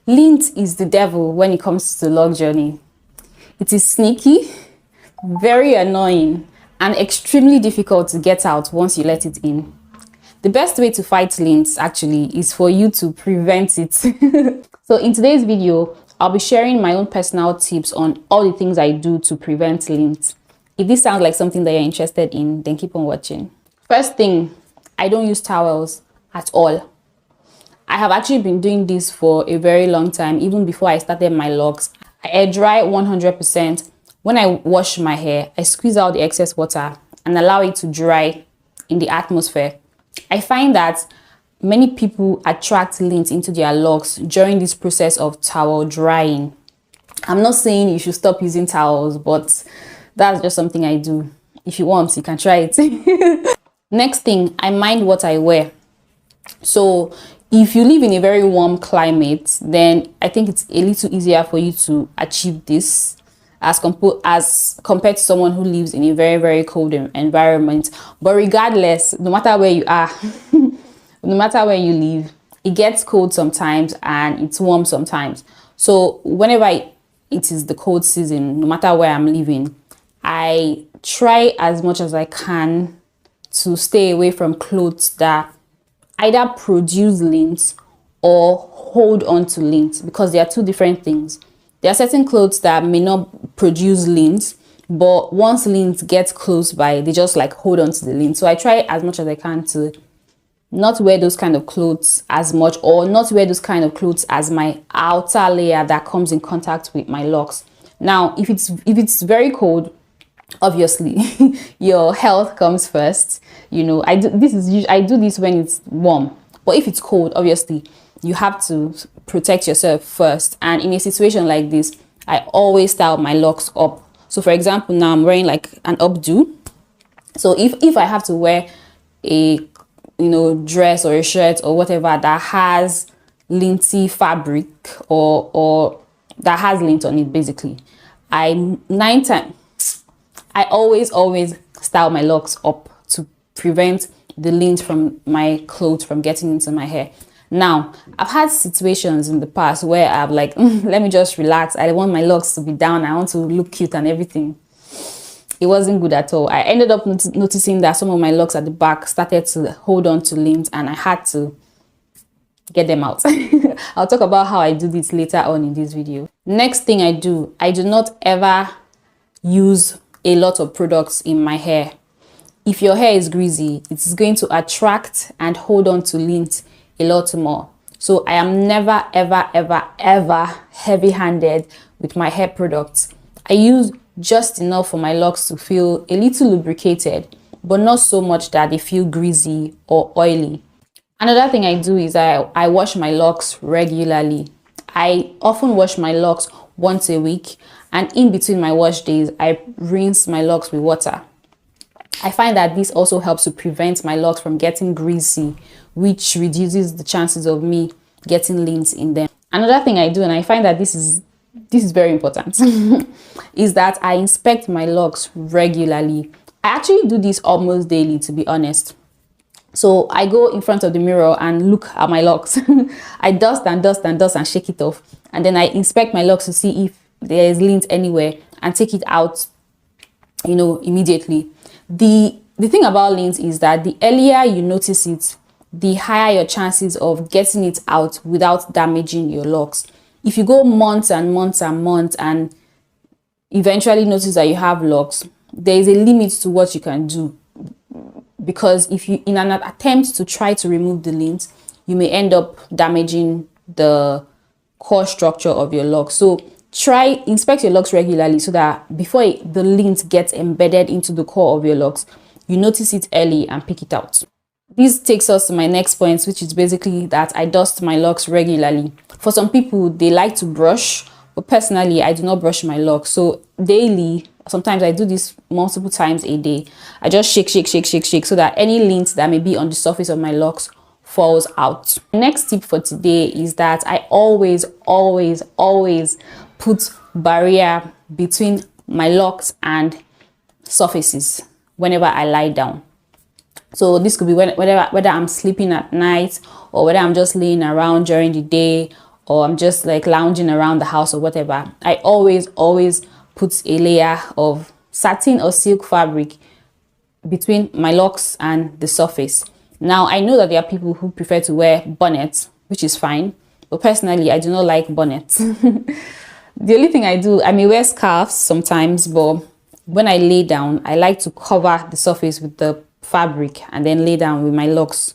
Lint is the devil when it comes to the log journey. It is sneaky, very annoying, and extremely difficult to get out once you let it in. The best way to fight lint actually is for you to prevent it. So in today's video, I'll be sharing my own personal tips on all the things I do to prevent lint. If this sounds like something that you're interested in, then keep on watching. First thing, I don't use towels at all. I have actually been doing this for a very long time, even before I started my locks. I air dry 100%. When I wash my hair, I squeeze out the excess water and allow it to dry in the atmosphere. I find that many people attract lint into their locks during this process of towel drying. I'm not saying you should stop using towels, but that's just something I do. If you want, you can try it. Next thing, I mind what I wear. So if you live in a very warm climate, then I think it's a little easier for you to achieve this as compared to someone who lives in a very, very cold environment. But regardless, no matter where you are, no matter where you live, it gets cold sometimes and it's warm sometimes. So whenever it is the cold season, no matter where I'm living, I try as much as I can to stay away from clothes that either produce lint or hold on to lint, because they are two different things. There are certain clothes that may not produce lint, but once lint gets close by, they just like hold on to the lint. So I try as much as I can to not wear those kind of clothes as much, or not wear those kind of clothes as my outer layer that comes in contact with my locks. Now, if it's very cold, obviously your health comes first. You know, I do this when it's warm, but if it's cold, obviously you have to protect yourself first. And in a situation like this, I always style my locks up. So for example, now I'm wearing like an updo. So if I have to wear a dress or a shirt or whatever that has linty fabric or that has lint on it, basically, I always style my locks up to prevent the lint from my clothes from getting into my hair. Now, I've had situations in the past where I'm like, let me just relax. I want my locks to be down. I want to look cute and everything. It wasn't good at all. I ended up noticing that some of my locks at the back started to hold on to lint, and I had to get them out. I'll talk about how I do this later on in this video. Next thing I do not ever use a lot of products in my hair. If your hair is greasy, it's going to attract and hold on to lint a lot more. So I am never ever heavy-handed with my hair products. I use just enough for my locks to feel a little lubricated, but not so much that they feel greasy or oily. Another thing I do is I wash my locks regularly. I often wash my locks once a week, and in between my wash days, I rinse my locks with water. I find that this also helps to prevent my locks from getting greasy, which reduces the chances of me getting lint in them. Another thing I do, and I find that this is very important, is that I inspect my locks regularly. I actually do this almost daily, to be honest. So I go in front of the mirror and look at my locks. I dust and shake it off, and then I inspect my locks to see if there is lint anywhere and take it out, immediately. The thing about lint is that the earlier you notice it, the higher your chances of getting it out without damaging your locks. If you go months and months and months and eventually notice that you have locks, there is a limit to what you can do, because if you, in an attempt to try to remove the lint, you may end up damaging the core structure of your locks. So inspect your locks regularly so that before the lint gets embedded into the core of your locks, you notice it early and pick it out. This takes us to my next point, which is basically that I dust my locks regularly. For some people, they like to brush, but personally, I do not brush my locks. So daily, sometimes I do this multiple times a day. I just shake so that any lint that may be on the surface of my locks falls out. Next tip for today is that I always put barrier between my locks and surfaces whenever I lie down. So this could be whether I'm sleeping at night, or whether I'm just laying around during the day, or I'm just like lounging around the house or whatever, I always put a layer of satin or silk fabric between my locks and the surface. Now, I know that there are people who prefer to wear bonnets, which is fine, but personally, I do not like bonnets. The only thing I do, I may wear scarves sometimes, but when I lay down, I like to cover the surface with the fabric and then lay down with my locks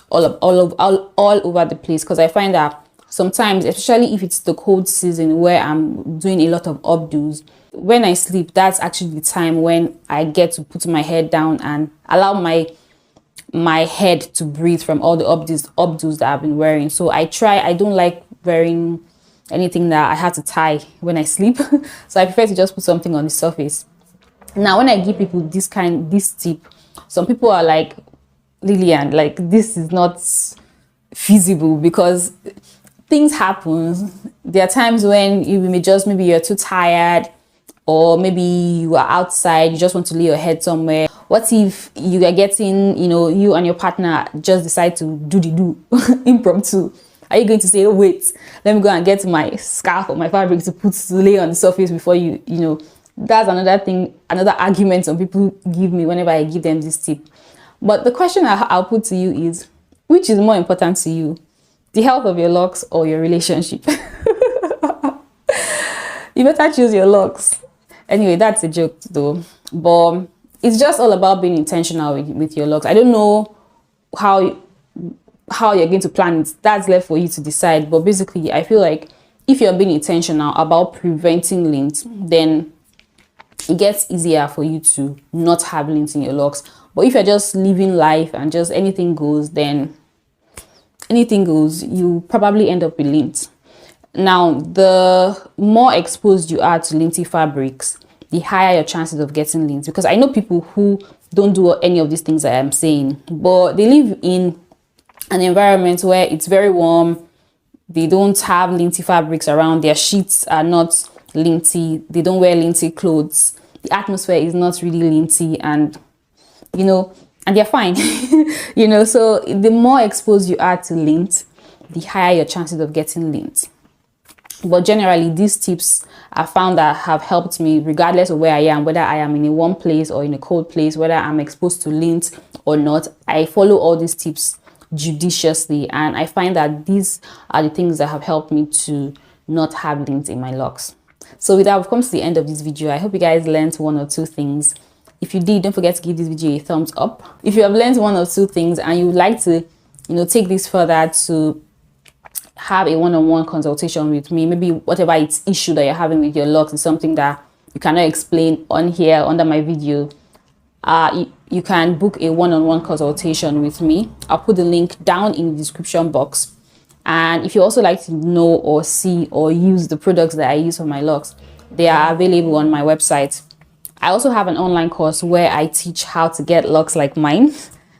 all over the place, because I find that sometimes, especially if it's the cold season where I'm doing a lot of updos, when I sleep, that's actually the time when I get to put my head down and allow my head to breathe from all the updos that I've been wearing. So I don't like wearing anything that I have to tie when I sleep. So I prefer to just put something on the surface. Now, when I give people this tip, some people are like, Lilian, like, this is not feasible, because things happen. There are times when maybe you're too tired, or maybe you are outside, you just want to lay your head somewhere. What if you are getting, you and your partner just decide to do impromptu? Are you going to say, oh wait, let me go and get my scarf or my fabric to lay on the surface before you that's another thing, another argument some people give me whenever I give them this tip. But the question I'll put to you is, which is more important to you, the health of your locks or your relationship? You better choose your locks. Anyway, that's a joke though, but it's just all about being intentional with your locks. I don't know how you're going to plan it. That's left for you to decide. But basically, I feel like if you're being intentional about preventing lint, then it gets easier for you to not have lint in your locks. But if you're just living life and just anything goes, then anything goes, you probably end up with lint. Now, the more exposed you are to linty fabrics, the higher your chances of getting lint. Because I know people who don't do any of these things that I'm saying, but they live in an environment where it's very warm. They don't have linty fabrics around. Their sheets are not linty. They don't wear linty clothes. The atmosphere is not really linty, and and they're fine. So the more exposed you are to lint, the higher your chances of getting lint. But generally, these tips I found that have helped me regardless of where I am, whether I am in a warm place or in a cold place, whether I'm exposed to lint or not. I follow all these tips judiciously, and I find that these are the things that have helped me to not have lint in my locks. So with that, we've come to the end of this video. I hope you guys learned one or two things. If you did, don't forget to give this video a thumbs up. If you have learned one or two things and you would like to take this further to have a one-on-one consultation with me, maybe whatever issue that you're having with your locks is something that you cannot explain on here under my video, you can book a one-on-one consultation with me. I'll put the link down in the description box. And if you also like to know or see or use the products that I use for my locks, they are available on my website. I also have an online course where I teach how to get locks like mine.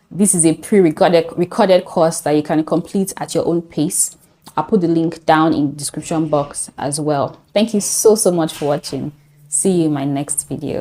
This is a pre-recorded course that you can complete at your own pace. I'll put the link down in the description box as well. Thank you so much for watching. See you in my next video.